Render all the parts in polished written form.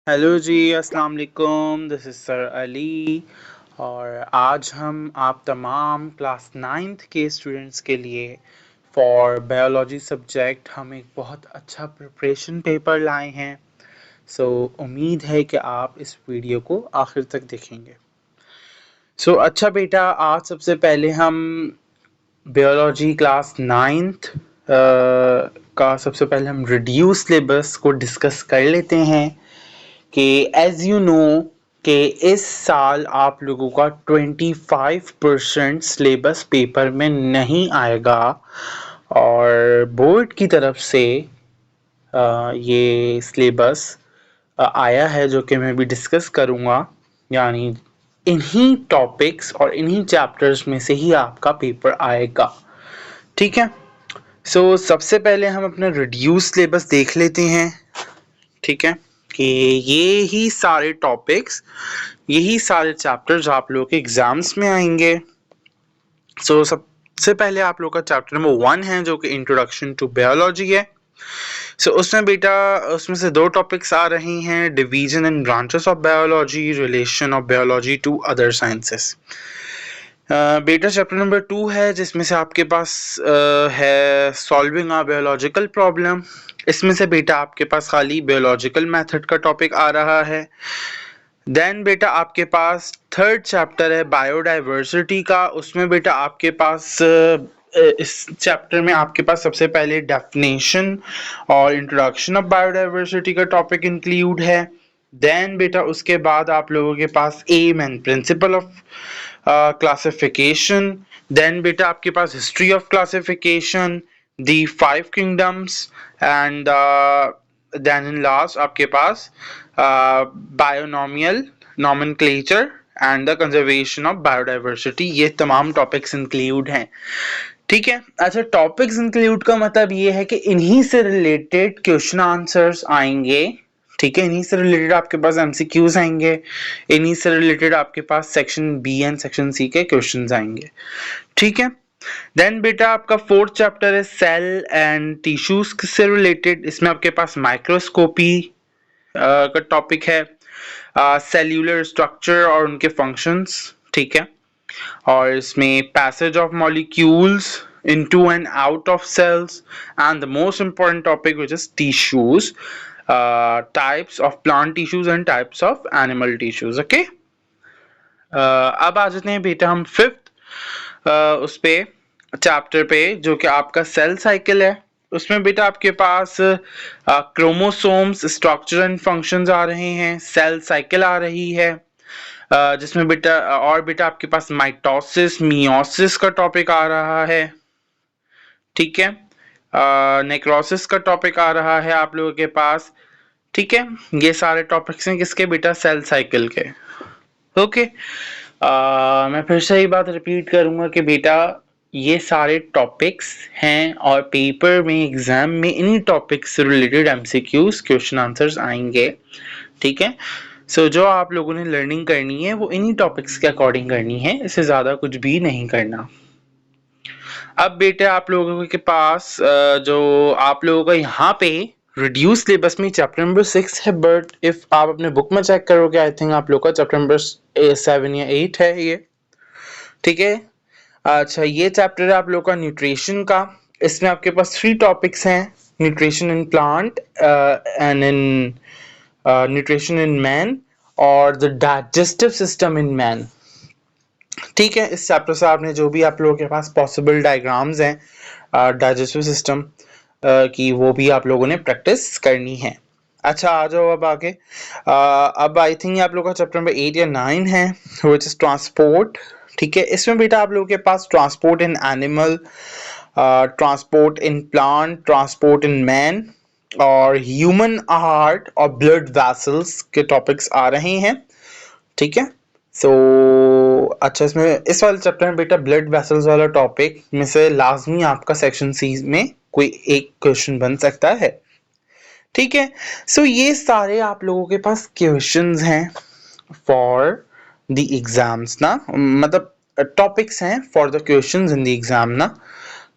Hello जी, अस्सलाम वालेकुम। This is sir Ali और आज हम आप तमाम क्लास नाइन्थ के स्टूडेंट्स के लिए फॉर बायोलॉजी सब्जेक्ट हम एक बहुत अच्छा प्रिपरेशन पेपर लाए हैं। उम्मीद है कि आप इस वीडियो को आखिर तक देखेंगे। अच्छा बेटा, आज सबसे पहले हम बायोलॉजी क्लास नाइन्थ का सबसे पहले हम रिड्यूस सिलेबस को डिस्कस कर लेते हैं कि एज यू नो कि इस साल आप लोगों का 25% सिलेबस पेपर में नहीं आएगा और बोर्ड की तरफ से ये सिलेबस आया है जो कि मैं भी डिस्कस करूँगा। यानी इन्हीं टॉपिक्स और इन्हीं चैप्टर्स में से ही आपका पेपर आएगा। ठीक है। सबसे पहले हम अपना रिड्यूस सिलेबस देख लेते हैं। ठीक है कि ये ही सारे टॉपिक्स, यही सारे चैप्टर्स आप लोगों के एग्जाम्स में आएंगे। सबसे पहले आप लोग का चैप्टर नंबर 1 है जो कि इंट्रोडक्शन टू बायोलॉजी है। उसमें बेटा उसमें से दो टॉपिक्स आ रही हैं, division and branches of biology, relation of biology to other sciences. बेटा चैप्टर नंबर 2 है जिसमें से आपके पास है सॉल्विंग अ बायोलॉजिकल प्रॉब्लम। इसमें से बेटा आपके पास खाली बायोलॉजिकल मेथड का टॉपिक आ रहा है। देन बेटा आपके पास थर्ड चैप्टर है बायोडाइवर्सिटी का। उसमें बेटा आपके पास इस चैप्टर में आपके पास सबसे पहले डेफिनेशन और इंट्रोडक्शन ऑफ बायोडाइवर्सिटी का टॉपिक इंक्लूड है। देन बेटा उसके बाद आप लोगों के पास aim and principle of classification. Then बेटा आपके पास history of classification, the 5 kingdoms and then in last आपके पास binomial nomenclature and the conservation of biodiversity. ये तमाम टॉपिक्स इंक्लूड हैं। ठीक है। अच्छा, टॉपिक्स इंक्लूड का मतलब ये है कि इन्हीं से रिलेटेड क्वेश्चन आंसर्स आएंगे। ठीक है, इन्हीं से रिलेटेड आपके पास एमसीक्यूज आएंगे, इन्हीं से रिलेटेड आपके पास section B and section C के क्वेश्चंस आएंगे। ठीक है। देन बेटा आपका फोर्थ चैप्टर है सेल एंड टिश्यूज से रिलेटेड। इसमें आपके पास माइक्रोस्कोपी का टॉपिक है, सेल्यूलर स्ट्रक्चर और उनके फंक्शंस। ठीक है। और इसमें passage of molecules into and out of cells, and the most important topic which is tissues, types of plant tissues and types of animal tissues. Okay. अब आ जाते हैं बेटा हम फिफ्थ उस पे चैप्टर पे जो कि आपका सेल साइकिल है। उसमें बेटा आपके पास क्रोमोसोम्स, स्ट्रक्चर एंड फंक्शंस आ रहे हैं, सेल साइकिल आ रही है, जिसमें बेटा और बेटा आपके पास माइटोसिस, मियोसिस का टॉपिक आ रहा है। ठीक है। नेक्रोसिस का टॉपिक आ रहा है आप लोगों के पास। ठीक है। ये सारे टॉपिक्स हैं किसके बेटा, सेल साइकिल के। ओके। मैं फिर से ही बात रिपीट करूंगा कि बेटा ये सारे टॉपिक्स हैं और पेपर में एग्जाम में इन्हीं टॉपिक्स से रिलेटेड एमसीक्यूज क्वेश्चन आंसर्स आएंगे। ठीक है। जो आप लोगों ने लर्निंग करनी है वो इन्हीं टॉपिक्स के अकॉर्डिंग करनी है, इससे ज्यादा कुछ भी नहीं करना। अब बेटे आप लोगों के पास जो आप लोगों का यहाँ पे रिड्यूस सिलेबस में चैप्टर नंबर 6 है, बट इफ आप अपने बुक में चेक करोगे आई थिंक आप लोग का चैप्टर नंबर 7 या 8 है ये। ठीक है। अच्छा, ये चैप्टर है आप लोग का न्यूट्रिशन का। इसमें आपके पास 3 टॉपिक्स हैं, nutrition in plant and in nutrition in man और the digestive system in man. ठीक है। इस चैप्टर से आपने जो भी आप लोगों के पास पॉसिबल डायग्राम्स हैं डाइजेस्टिव सिस्टम की, वो भी आप लोगों ने प्रैक्टिस करनी है। अच्छा, आ जाओ अब आगे। अब आई थिंक आप लोगों का चैप्टर नंबर 8 या 9 है व्हिच इज ट्रांसपोर्ट। ठीक है। इसमें बेटा आप लोगों के पास transport in animal, transport in plant, transport in man और ह्यूमन हार्ट और ब्लड वेसल्स के टॉपिक्स आ रहे हैं। ठीक है। अच्छा, इसमें इस वाले चैप्टर में बेटा ब्लड वेसल्स वाला टॉपिक में से लाजमी आपका सेक्शन सी में कोई एक क्वेश्चन बन सकता है। ठीक है। ये सारे आप लोगों के पास क्वेश्चंस हैं फॉर द एग्जाम्स ना, मतलब टॉपिक्स हैं for the questions in the exam ना।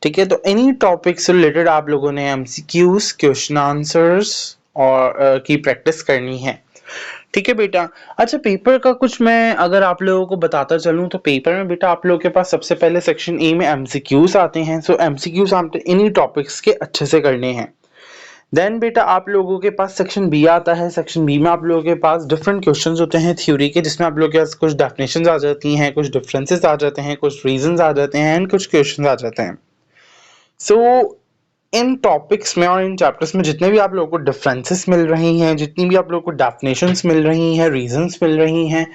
ठीक है। तो इन्हीं टॉपिक से रिलेटेड आप लोगों ने एमसीक्यूज, क्वेश्चन आंसर्स और की प्रैक्टिस करनी है। ठीक है बेटा। अच्छा, पेपर का कुछ मैं अगर आप लोगों को बताता चलूँ तो पेपर में बेटा आप लोगों के पास सबसे पहले सेक्शन ए में एमसीक्यूज आते हैं। सो एमसीक्यूज आपने इन्हीं टॉपिक्स के अच्छे से करने हैं। देन बेटा आप लोगों के पास सेक्शन बी आता है। सेक्शन बी में आप लोगों के पास डिफरेंट क्वेश्चंस होते हैं थ्योरी के, जिसमें आप लोगों के पास कुछ डेफिनेशंस आ जाती हैं, कुछ डिफरेंसेस आ जाते हैं, कुछ रीजंस आ जाते हैं एंड कुछ क्वेश्चंस आ जाते हैं। सो इन टॉपिक्स में और इन चैप्टर्स में जितने भी आप लोगों को डिफरेंसेस मिल रही हैं, जितनी भी आप लोगों को डेफिनेशंस मिल रही हैं, रीजंस मिल रही हैं,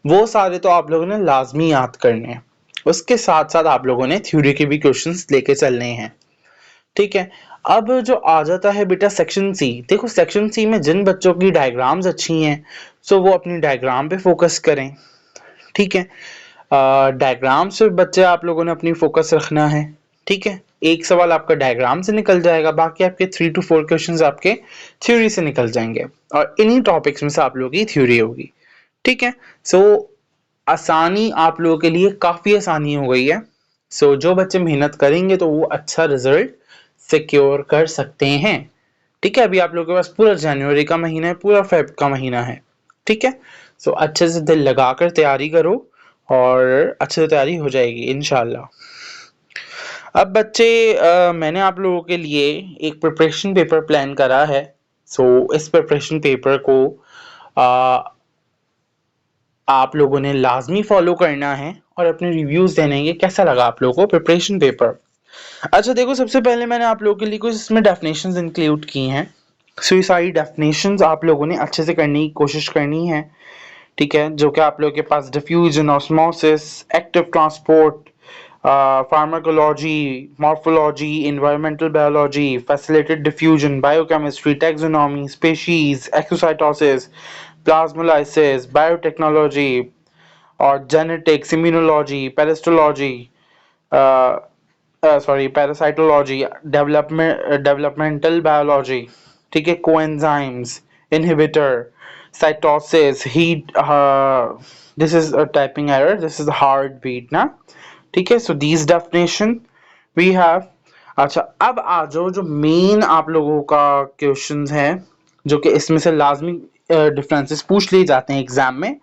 वो सारे तो आप लोगों ने लाजमी याद करने हैं। उसके साथ साथ आप लोगों ने थ्योरी के भी क्वेश्चंस लेके चलने हैं। ठीक है। अब जो आ जाता है बेटा सेक्शन सी। देखो सेक्शन सी में जिन बच्चों की डायग्राम्स अच्छी हैं, सो वो अपनी डायग्राम पे फोकस करें। ठीक है। डायग्राम से बच्चे आप लोगों ने अपनी फोकस रखना है। ठीक है। एक सवाल आपका डायग्राम से निकल जाएगा, बाकी आपके 3 to 4 क्वेश्चंस आपके थ्योरी से निकल जाएंगे और इन्हीं टॉपिक्स में से आप लोगों की थ्योरी होगी। ठीक है। सो आसानी आप लोगों के लिए काफी आसानी हो गई है। सो जो बच्चे मेहनत करेंगे तो वो अच्छा रिजल्ट सिक्योर कर सकते हैं। ठीक है। अभी आप लोगों के पास पूरा जनवरी का महीना है, पूरा फेब का महीना है। ठीक है। सो अच्छे से दिल लगाकर तैयारी करो और अच्छे से तैयारी हो जाएगी इंशाल्लाह। अब बच्चे मैंने आप लोगों के लिए एक प्रिपरेशन पेपर प्लान करा है। सो इस प्रिपरेशन पेपर को आ, आप लोगों ने लाजमी फॉलो करना है और अपने रिव्यूज देने हैं कैसा लगा आप लोगों को प्रिपरेशन पेपर। अच्छा देखो, सबसे पहले मैंने आप लोगों के लिए कुछ इसमें डेफिनेशंस इंक्लूड की हैं। सो ये सारी डेफिनेशंस आप लोगों ने अच्छे से करने की कोशिश करनी है। ठीक है। जो कि आप लोगों के पास diffusion, osmosis, active transport, pharmacology, morphology, environmental biology, facilitated diffusion, biochemistry, taxonomy, species, exocytosis, plasmolysis, biotechnology और genetics, immunology, peristology, parasitology, developmental biology. ठीक है। Coenzymes, inhibitor, cytosis, heat, this is a typing error, this is heart beat ना। ठीक है। So these definition we have. अच्छा, अब आ जाओ जो मेन आप लोगों का क्वेश्चंस है, जो कि इसमें से लाजमी डिफरेंसेस पूछ लिए जाते हैं एग्जाम में।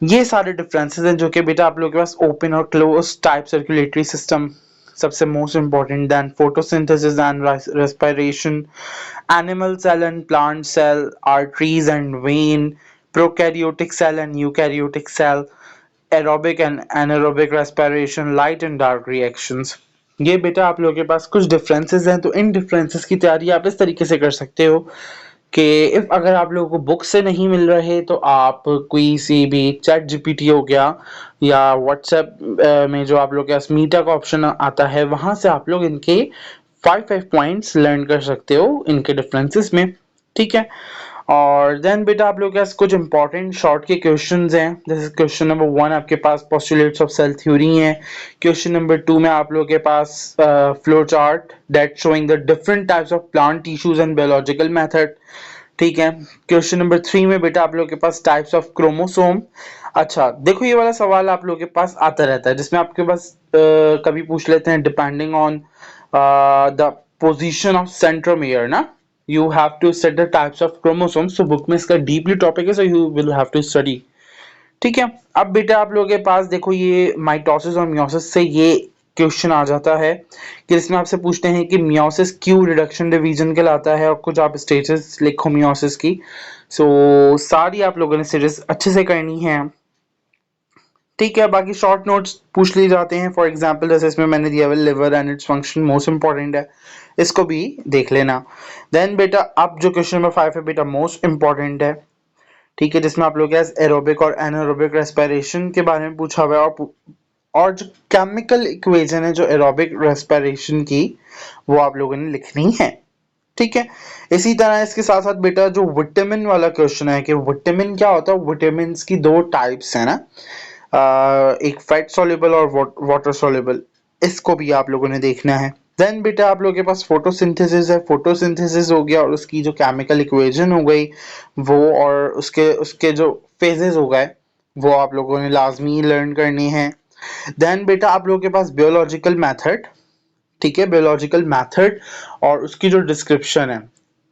ये सारे डिफरेंसेस हैं जो कि बेटा आप लोगों के पास ओपन और क्लोज टाइप सर्कुलेटरी सिस्टम सबसे most important, then photosynthesis and respiration, animal cell and plant cell, arteries and vein, prokaryotic cell and eukaryotic cell, aerobic and anaerobic respiration, light and dark reactions. ये बेटा आप लोगों के पास कुछ differences हैं। तो इन differences की तैयारी आप इस तरीके से कर सकते हो कि इफ अगर आप लोगों को बुक से नहीं मिल रहे तो आप कोई सी भी चैट जीपीटी हो गया या व्हाट्सएप में जो आप लोग के पास मीटा का ऑप्शन आता है, वहां से आप लोग इनके 5 पॉइंट्स लर्न कर सकते हो इनके डिफरेंसेस में। ठीक है। और देन बेटा आप लोग के पास कुछ इंपॉर्टेंट शॉर्ट के क्वेश्चंस हैं। जैसे क्वेश्चन नंबर 1 आपके पास पोस्टुलेट्स ऑफ सेल थ्योरी है। क्वेश्चन नंबर 2 में आप लोग के पास flow chart that showing the different types of plant tissues and biological method. ठीक है। क्वेश्चन नंबर 3 में बेटा आप लोग के पास टाइप्स ऑफ क्रोमोसोम। अच्छा देखो, ये वाला सवाल आप लोग के पास आता रहता है, जिसमें आपके पास कभी पूछ लेते हैं depending on the position of centromere ना, you have to set the types of chromosomes। so book में इसका डीपली टॉपिक है, so you will have to study। ठीक है। अब बेटा आप लोगों के पास देखो ये माइटोसिस और मियोसिस से ये क्वेश्चन आ जाता है कि इसमें आपसे पूछते हैं कि मियोसिस क्यों रिडक्शन डिवीजन कहलाता है और कुछ आप स्टेजेस लिखो मियोसिस की। सो सारी आप लोगों ने सीरीज अच्छे से करनी है। ठीक है। बाकी शॉर्ट नोट्स पूछ लिए जाते हैं, फॉर एग्जांपल जैसे इसमें मैंने दिया हुआ liver and its function most important है, इसको भी देख लेना। देन बेटा अब जो क्वेश्चन नंबर 5 है बेटा मोस्ट इंपॉर्टेंट है। ठीक है। जिसमें आप लोग एरोबिक और एनारोबिक रेस्पिरेशन के बारे में पूछा हुआ है और जो केमिकल इक्वेशन है जो एरोबिक रेस्पिरेशन की, वो आप लोगों ने लिखनी है। ठीक है। इसी तरह इसके साथ साथ बेटा जो विटामिन वाला क्वेश्चन है कि विटामिन क्या होता है, विटामिन की 2 टाइप्स है ना, एक फैट सॉल्युबल और वाटर सॉल्युबल, इसको भी आप लोगों ने देखना है। देन बेटा आप लोगों के पास फोटोसिंथेसिस है। फोटोसिंथेसिस हो गया और उसकी जो केमिकल इक्वेशन हो गई वो, और उसके उसके जो फेजेस हो गए वो आप लोगों ने लाजमी लर्न करनी है। देन बेटा आप लोगों के पास बायोलॉजिकल मेथड। ठीक है। बायोलॉजिकल मेथड और उसकी जो डिस्क्रिप्शन है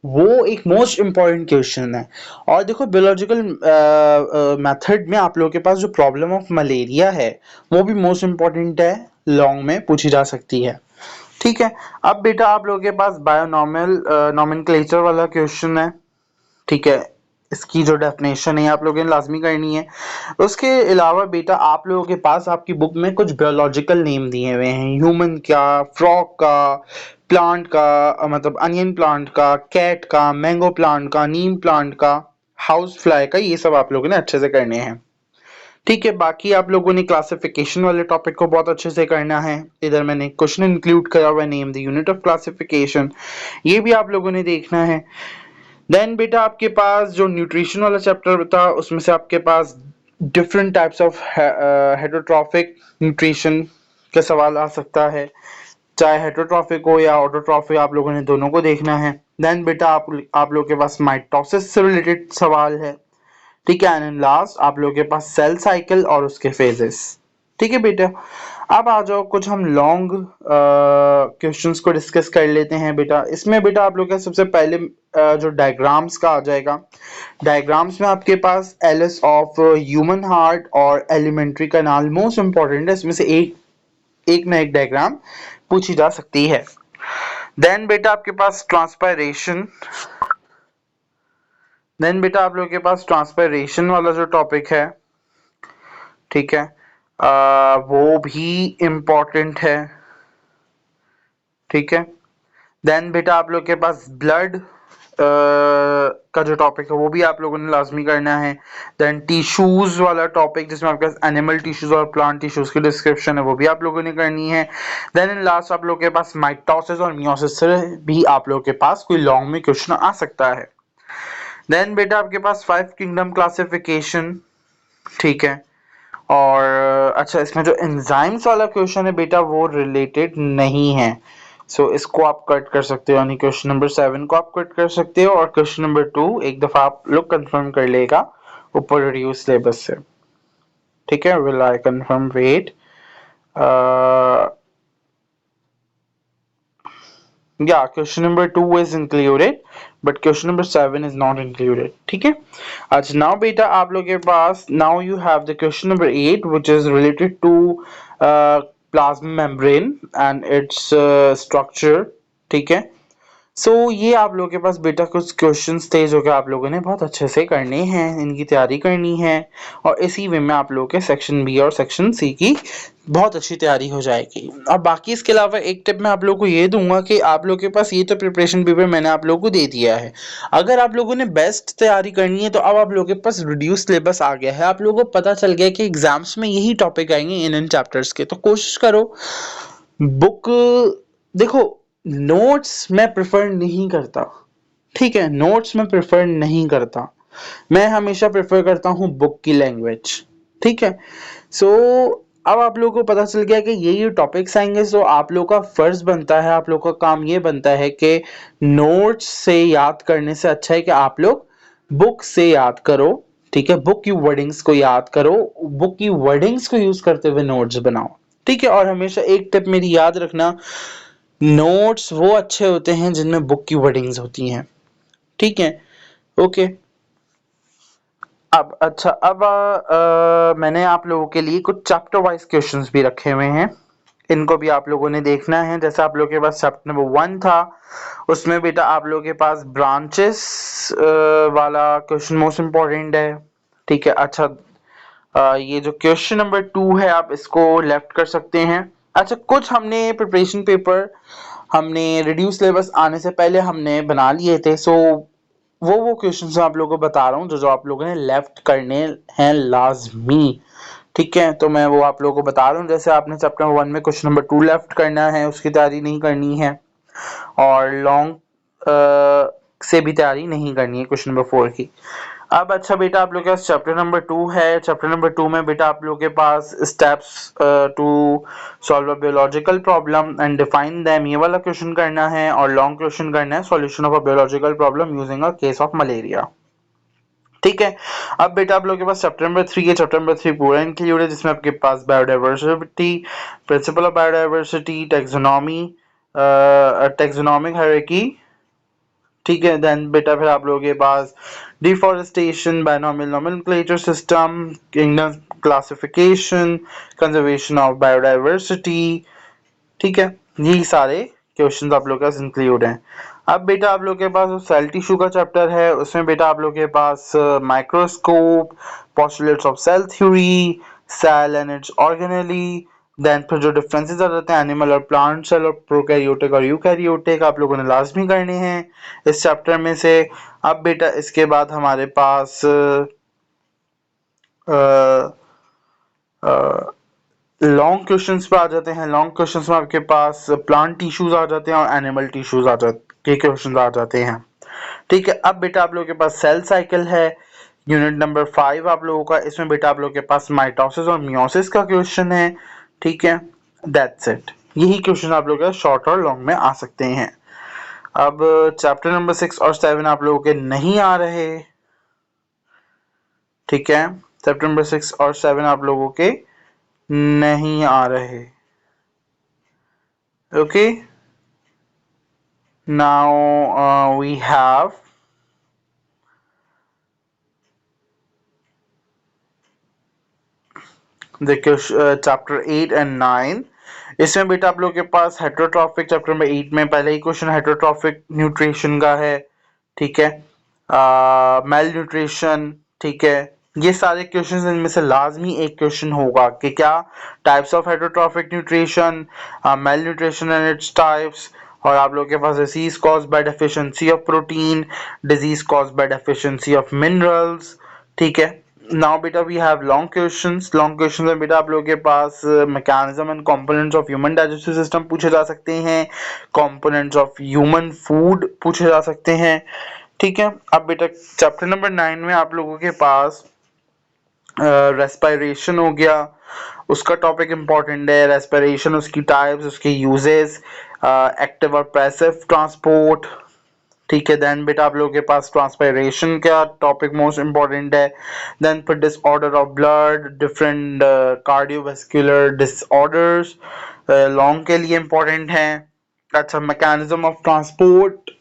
वो एक मोस्ट इम्पॉर्टेंट क्वेश्चन है। और देखो बायोलॉजिकल मेथड में आप लोगों के पास जो प्रॉब्लम ऑफ मलेरिया है वो भी मोस्ट इम्पॉर्टेंट है, लॉन्ग में पूछी जा सकती है। ठीक है, अब बेटा आप लोगों के पास बायोनॉर्मल नॉमेनक्लेचर वाला क्वेश्चन है। ठीक है, इसकी जो डेफिनेशन है आप लोगों ने लाजमी करनी है। उसके अलावा बेटा आप लोगों के पास आपकी बुक में कुछ बायोलॉजिकल नेम दिए हुए हैं, ह्यूमन का, फ्रॉग का, प्लांट का मतलब अनियन प्लांट का, कैट का, मैंगो प्लांट का, नीम प्लांट का, हाउस फ्लाई का, ये सब आप लोगों ने अच्छे से करने हैं। ठीक है, बाकी आप लोगों ने क्लासिफिकेशन वाले टॉपिक को बहुत अच्छे से करना है। इधर मैंने क्वेश्चन इंक्लूड करा हुआ है, name the unit of classification, ये भी आप लोगों ने देखना है। देन बेटा आपके पास जो न्यूट्रिशन वाला चैप्टर था उसमें से आपके पास different types of heterotrophic nutrition का सवाल आ सकता है, चाहे हेटरोट्रॉफिक हो या ऑटोट्रॉफिक, आप लोगों ने दोनों को देखना है। देन बेटा आप लोगों के पास माइटोसिस से रिलेटेड सवाल है। ठीक है, एंड लास्ट आप लोगों के पास सेल साइकिल और उसके फेजेस। ठीक है बेटा, अब आ जाओ कुछ हम लॉन्ग क्वेश्चंस को डिस्कस कर लेते हैं बेटा। इसमें बेटा आप लोग का सबसे पहले जो डायग्राम्स का आ जाएगा। डायग्राम्स में आपके पास एलिस ऑफ ह्यूमन हार्ट और एलिमेंट्री कैनाल मोस्ट इंपॉर्टेंट है, इसमें से एक ना एक डायग्राम पूछी जा सकती है। देन बेटा आपके पास ट्रांसपायरेशन, देन बेटा आप लोगों के पास ट्रांसपायरेशन वाला जो टॉपिक है, ठीक है, वो भी इम्पोर्टेंट है। ठीक है, देन बेटा आप लोग के पास ब्लड का जो टॉपिक है वो भी आप लोगों ने लाजमी करना है। देन टिश्यूज वाला टॉपिक जिसमें आपके पास एनिमल टिश्यूज और प्लांट टिश्यूज की डिस्क्रिप्शन है वो भी आप लोगों ने करनी है। देन इन लास्ट आप लोग के पास माइटोसिस और मियोसिस से भी आप लोग के पास कोई लॉन्ग में क्वेश्चन आ सकता है। देन बेटा आपके पास 5 किंगडम क्लासिफिकेशन, ठीक है, और अच्छा इसमें जो एंजाइम्स वाला क्वेश्चन है बेटा वो रिलेटेड नहीं है, सो इसको आप कट कर सकते हो, यानी क्वेश्चन नंबर 7 को आप कट कर सकते हो, और क्वेश्चन नंबर 2 एक दफा आप लोग कंफर्म कर लेगा ऊपर रिड्यूस सिलेबस से। ठीक है, will I confirm, wait, yeah, question number 2 is included but question number 7 is not included. ठीक है, अच्छा now बेटा आप लोग के पास now you have the question number 8 which is related to plasma membrane and its structure. ठीक है, सो ये आप लोगों के पास बेटा कुछ क्वेश्चंस थे जो कि आप लोगों ने बहुत अच्छे से करने हैं, इनकी तैयारी करनी है, और इसी वे में आप लोगों के सेक्शन बी और सेक्शन सी की बहुत अच्छी तैयारी हो जाएगी। अब बाकी इसके अलावा एक टिप मैं आप लोगों को ये दूंगा कि आप लोगों के पास ये तो प्रिपरेशन पेपर मैंने आप लोगों को दे दिया है, अगर आप लोगों ने बेस्ट तैयारी करनी है तो अब आप लोगों के पास रिड्यूस सिलेबस आ गया है, आप लोगों को पता चल गया कि एग्जाम्स में यही टॉपिक आएंगे इन चैप्टर्स के, तो कोशिश करो बुक, देखो नोट्स मैं प्रेफर नहीं करता। ठीक है, नोट्स में प्रेफर नहीं करता, मैं हमेशा प्रेफर करता हूँ बुक की लैंग्वेज। ठीक है, सो अब आप लोगों को पता चल गया कि ये टॉपिक्स आएंगे, सो आप लोग का फर्ज बनता है, आप लोग का काम ये बनता है कि नोट्स से याद करने से अच्छा है कि आप लोग बुक से याद करो। ठीक है, बुक की वर्डिंग्स को याद करो, बुक की वर्डिंग्स को यूज करते हुए नोट्स बनाओ। ठीक है, और हमेशा एक टिप मेरी याद रखना, नोट्स वो अच्छे होते हैं जिनमें बुक की वर्डिंग्स होती हैं। ठीक है, ओके, अब अच्छा अब मैंने आप लोगों के लिए कुछ चैप्टर वाइज क्वेश्चंस भी रखे हुए हैं, इनको भी आप लोगों ने देखना है। जैसे आप लोगों के पास चैप्टर नंबर 1 था, उसमें बेटा आप लोगों के पास ब्रांचेस वाला क्वेश्चन मोस्ट इम्पोर्टेंट है। ठीक है, अच्छा ये जो क्वेश्चन नंबर 2 है आप इसको लेफ्ट कर सकते हैं। अच्छा, कुछ हमने प्रिपरेशन पेपर हमने रिड्यूस सिलेबस आने से पहले हमने बना लिए थे, सो वो क्वेश्चंस मैं आप लोगों को बता रहा हूँ जो जो आप लोगों ने लेफ्ट करने हैं लाजमी। ठीक है, तो मैं वो आप लोगों को बता रहा हूँ, जैसे आपने चैप्टर 1 में क्वेश्चन नंबर 2 लेफ्ट करना है, उसकी तैयारी नहीं करनी है, और लॉन्ग से भी तैयारी नहीं करनी है क्वेश्चन नंबर 4 की। अब अच्छा बेटा आप लोग के पास चैप्टर नंबर 2 है, चैप्टर नंबर 2 में बेटा आप लोग के पास steps to solve a biological problem and define them, ये वाला क्वेश्चन करना है, और लॉन्ग क्वेश्चन करना है solution of a biological problem using a case of malaria. ठीक है, अब बेटा आप लोग के पास चैप्टर नंबर 3 है, चैप्टर नंबर 3 पूरा इंक्लूड है जिसमें आपके पास biodiversity, principle of biodiversity, taxonomy, taxonomic hierarchy, ठीक है। देन बेटा फिर आप लोगों के पास deforestation, binomial nomenclature system, kingdom classification, conservation of biodiversity, ठीक है। यही सारे क्वेश्चन आप लोग के पास इंक्लूड हैं। अब बेटा आप लोग के पास सेल टिश्यू का चैप्टर है, उसमें बेटा आप लोग के पास microscope, postulates of cell theory, cell and its organelle, then फिर जो डिफरेंसेस आ जाते हैं एनिमल और प्लांट सेल और प्रोकैरियोटिक और यूकैरियोटिक आप लोगों ने लाजमी करने हैं इस चैप्टर में से। अब बेटा इसके बाद हमारे पास लॉन्ग क्वेश्चंस पे आ जाते हैं। लॉन्ग क्वेश्चंस में आपके पास प्लांट टिश्यूज आ जाते हैं और एनिमल टिश्यूज आ जाते के क्वेश्चंस आ जाते हैं। ठीक है। अब बेटा आप लोगों के पास सेल साइकिल है, यूनिट नंबर 5 आप लोगों का। इसमें बेटा आप लोगों के पास माइटोसिस और मियोसिस का क्वेश्चन है। ठीक है, दैट्स इट। यही क्वेश्चन आप लोगों के शॉर्ट और लॉन्ग में आ सकते हैं। अब चैप्टर नंबर 6 और 7 आप लोगों के नहीं आ रहे। ठीक है, चैप्टर नंबर 6 और 7 आप लोगों के नहीं आ रहे। Okay, now we have the chapter 8 and 9। इसमें बेटा आप लोगों के पास हेटरोट्रॉफिक चैप्टर नंबर 8 में पहले ही क्वेश्चन हेटरोट्रॉफिक न्यूट्रिशन का है। ठीक है, मेल न्यूट्रिशन। ठीक है, ये सारे क्वेश्चन इनमें से लाजमी एक क्वेश्चन होगा कि क्या types of heterotrophic nutrition, male nutrition and its types, और आप लोगों के पास disease caused by deficiency of protein, disease caused by deficiency of minerals. ठीक है, नाउ बेटा we have long questions. Long questions में बेटा आप लोगों के पास mechanism and components of human digestive system पूछे जा सकते हैं, कंपोनेंट्स ऑफ ह्यूमन फूड पूछे जा सकते हैं। ठीक है, अब बेटा चैप्टर नंबर 9 में आप लोगों के पास रेस्पिरेशन हो गया, उसका टॉपिक इंपॉर्टेंट है। रेस्पिरेशन, उसकी टाइप्स, उसके यूजेस, एक्टिव और पैसिव ट्रांसपोर्ट। ठीक है, देन बेटा आप लोगों के पास ट्रांसपायरेशन का टॉपिक मोस्ट इंपॉर्टेंट है। देन फिर disorder of blood, different cardiovascular disorders long के लिए इंपॉर्टेंट है। अच्छा, mechanism of transport,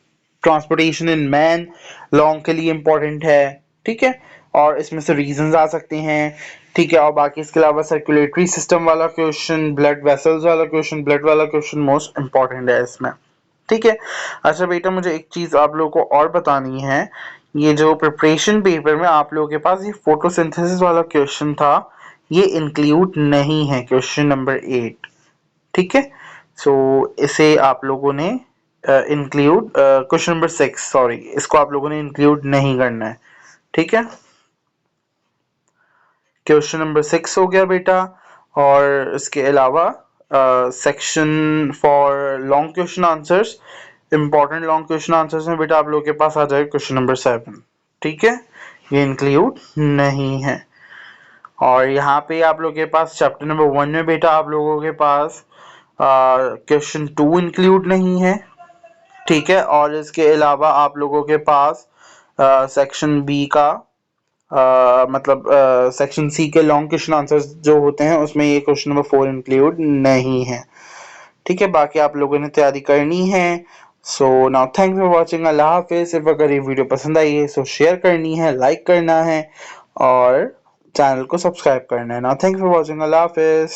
transportation in man long के लिए इंपॉर्टेंट है। ठीक है, और इसमें से रीजंस आ सकते हैं। ठीक है, और बाकी इसके अलावा सर्कुलेटरी सिस्टम वाला क्वेश्चन, ब्लड वेसल्स वाला क्वेश्चन, ब्लड वाला क्वेश्चन मोस्ट इंपॉर्टेंट है इसमें। ठीक है। अच्छा बेटा मुझे एक चीज आप लोगों को और बतानी है। ये जो प्रिपरेशन पेपर में आप लोगों के पास ये फोटोसिंथेसिस वाला क्वेश्चन था, ये इंक्लूड नहीं है, क्वेश्चन नंबर 8। ठीक है, सो इसे आप लोगों ने इंक्लूड, क्वेश्चन नंबर 6 सॉरी, इसको आप लोगों ने इंक्लूड नहीं करना है। ठीक है, क्वेश्चन नंबर 6 हो गया बेटा। और इसके अलावा section for long question answers, important long question answers में बेटा आप लोगों के पास आ जाएगा क्वेश्चन नंबर 7। ठीक है, ये इंक्लूड नहीं है। और यहाँ पे आप लोगों के पास चैप्टर नंबर 1 में बेटा आप लोगों के पास क्वेश्चन 2 इंक्लूड नहीं है। ठीक है, और इसके अलावा आप लोगों के पास सेक्शन बी का मतलब सेक्शन सी के लॉन्ग क्वेश्चन आंसर्स जो होते हैं उसमें ये क्वेश्चन नंबर 4 इंक्लूड नहीं है। ठीक है, बाकी आप लोगों ने तैयारी करनी है। So now thanks for watching, Allah Hafiz. If अगर ये वीडियो पसंद आई है सो शेयर करनी है, लाइक करना है और चैनल को सब्सक्राइब करना है। Now thanks for watching, Allah Hafiz.